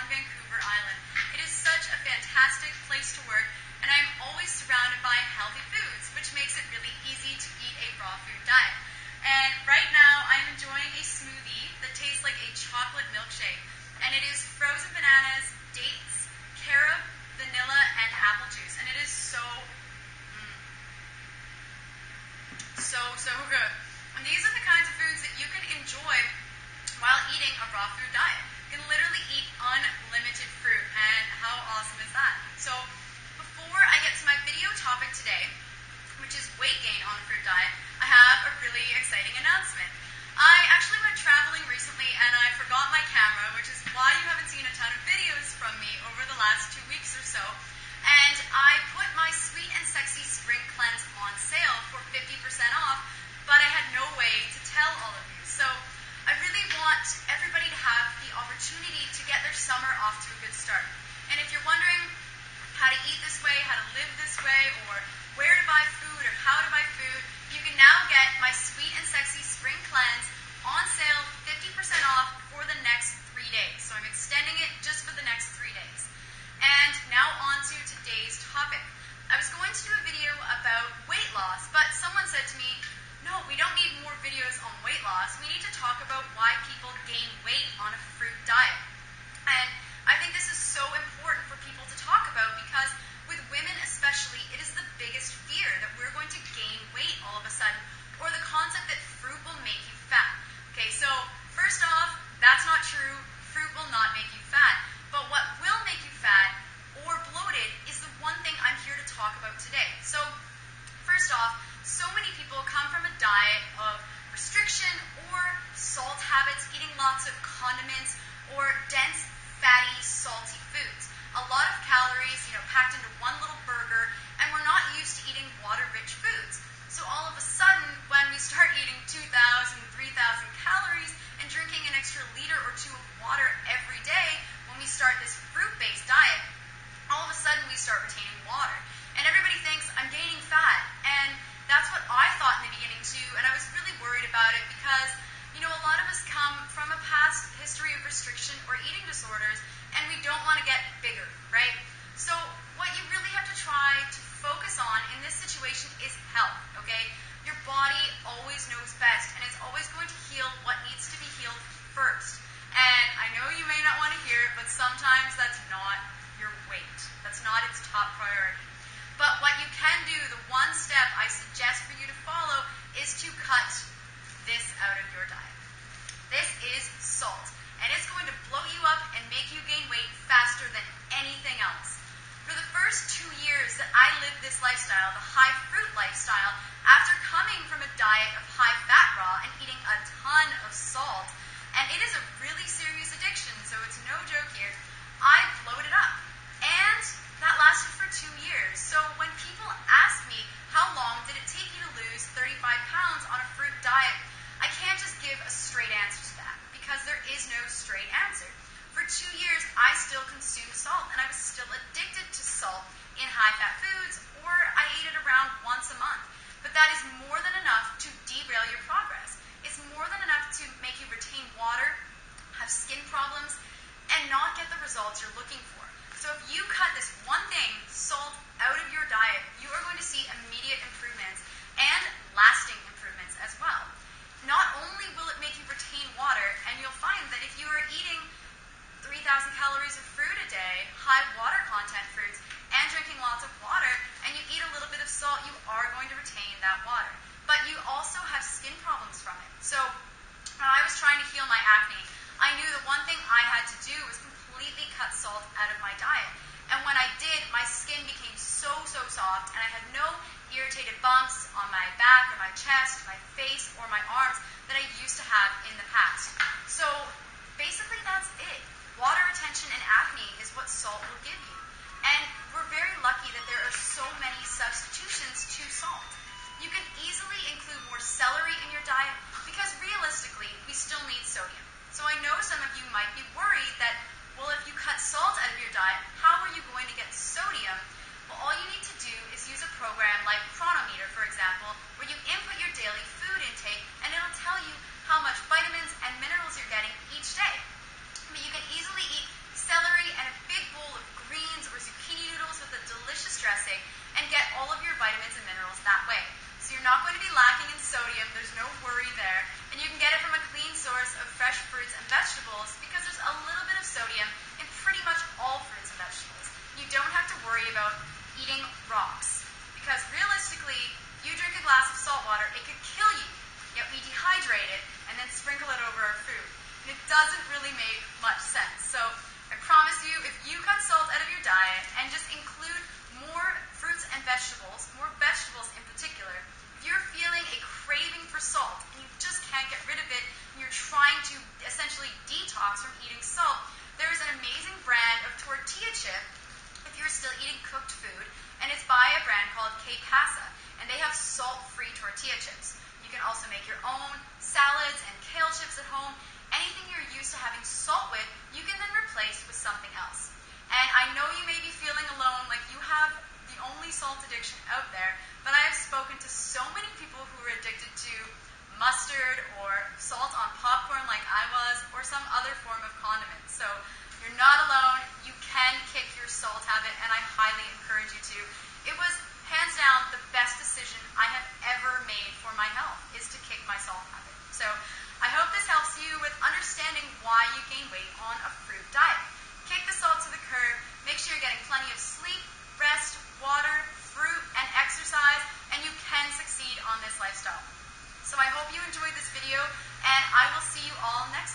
Vancouver Island. It is such a fantastic place to work, and I'm always surrounded by healthy foods, which makes it really easy to eat a raw food diet. And right now, I'm enjoying a smoothie that tastes like a chocolate milkshake, and it is frozen bananas, dates, carob, vanilla, and apple juice, and it is so good. And these are the kinds of foods that you can enjoy while eating a raw food diet. You can literally eat unlimited fruit, and how awesome is that? So before I get to my video topic today, which is weight gain on a fruit diet, I have a really exciting announcement. I actually went traveling recently and I forgot my camera, which is why you haven't seen a ton of videos from me over the last 2 weeks or so. And I put my Sweet and Sexy Spring Cleanse on sale for 50% off, but I had no way to tell all of you. So I really want everybody to have the opportunity to get their summer off to a good start. And if you're wondering how to eat this way, how to live this way, or where to buy food or how to buy food, you can now get my Sweet and Sexy Spring Cleanse on sale 50% off for the next 3 days. So I'm extending it just for the next 3 days. And now on to today's topic. I was going to do a video about weight loss, but someone said to me, no, we don't need more videos on weight loss. We need to talk about why people gain weight on a fruit diet. And I think this is so important for people to talk about because with women especially, it is the biggest fear that we're going to gain weight all of a sudden, or the concept that fruit will make you fat. Okay, so first off, that's not true. Fruit will not make you fat. But what will make you fat or bloated is the one thing I'm here to talk about today. So first off, so many people come from a diet of restriction or salt habits, eating lots of condiments or dense, fatty, salty foods. A lot of calories, packed into one little burger, and we're not used to eating water-rich foods. So all of a sudden, when we start eating 2,000, 3,000 calories and drinking an extra liter or two of water every day, when we start this fruit-based diet, all of a sudden we start retaining water. And everybody thinks I'm gaining fat, and that's what I thought in the beginning too, and I was really worried about it because, a lot of us come from a past history of restriction or eating disorders, and we don't want to get bigger, right? So what you really have to try to focus on in this situation is health, okay? Your body always knows best, and it's always going to heal what needs to be healed first. And I know you may not want to hear it, but sometimes that's not your weight. That's not its top priority. But what you can do, the one step I suggest for you to follow, is to cut this out of your diet. This is salt, and it's going to blow you up and make you gain weight faster than anything else. For the first 2 years that I lived this lifestyle, the high fruit lifestyle, after coming from a diet of high fat raw and eating a ton of salt, and it is a really serious addiction, so it's no joke here, I bloated up. And that lasted for 2 years. So when people ask me, how long did it take you to lose 35 pounds on a fruit diet, I can't just give a straight answer to that because there is no straight answer. For 2 years, I still consumed salt, and I was still addicted to salt in high-fat foods, or I ate it around once a month. But that is more than enough to derail your progress. It's more than enough to make you retain water, have skin problems, and not get the results you're looking for. So if you cut this one thing, salt, out of your diet, you are going to see immediate improvements and lasting improvements as well. Not only will it make you retain water, and you'll find that if you are eating 3,000 calories of fruit a day, high water content fruits, and drinking lots of water, and you eat a little bit of salt, you are going to retain that water. But you also have skin problems from it. So when I was trying to heal my acne, I knew the one thing I had to do was completely cut salt out of my diet. And when I did, my skin became so soft, and I had no irritated bumps on my back or my chest, my face, or my arms that I used to have in the past. So basically that's it. Water retention and acne is what salt will give you. And we're very lucky that there are so many substitutions to salt. You can easily include more celery in your diet because realistically, we still need sodium. So I know some of you might be worried that, well, if you cut salt out of your diet, how are you going to get sodium? Well, all you need to do is use a program like Chronometer, for example, where you input your daily food intake, and it'll tell you how much vitamin and I highly encourage you to. It was hands down the best decision I have ever made for my health, is to kick my salt habit. So I hope this helps you with understanding why you gain weight on a fruit diet. Kick the salt to the curb. Make sure you're getting plenty of sleep, rest, water, fruit, and exercise, and you can succeed on this lifestyle. So I hope you enjoyed this video, and I will see you all next time.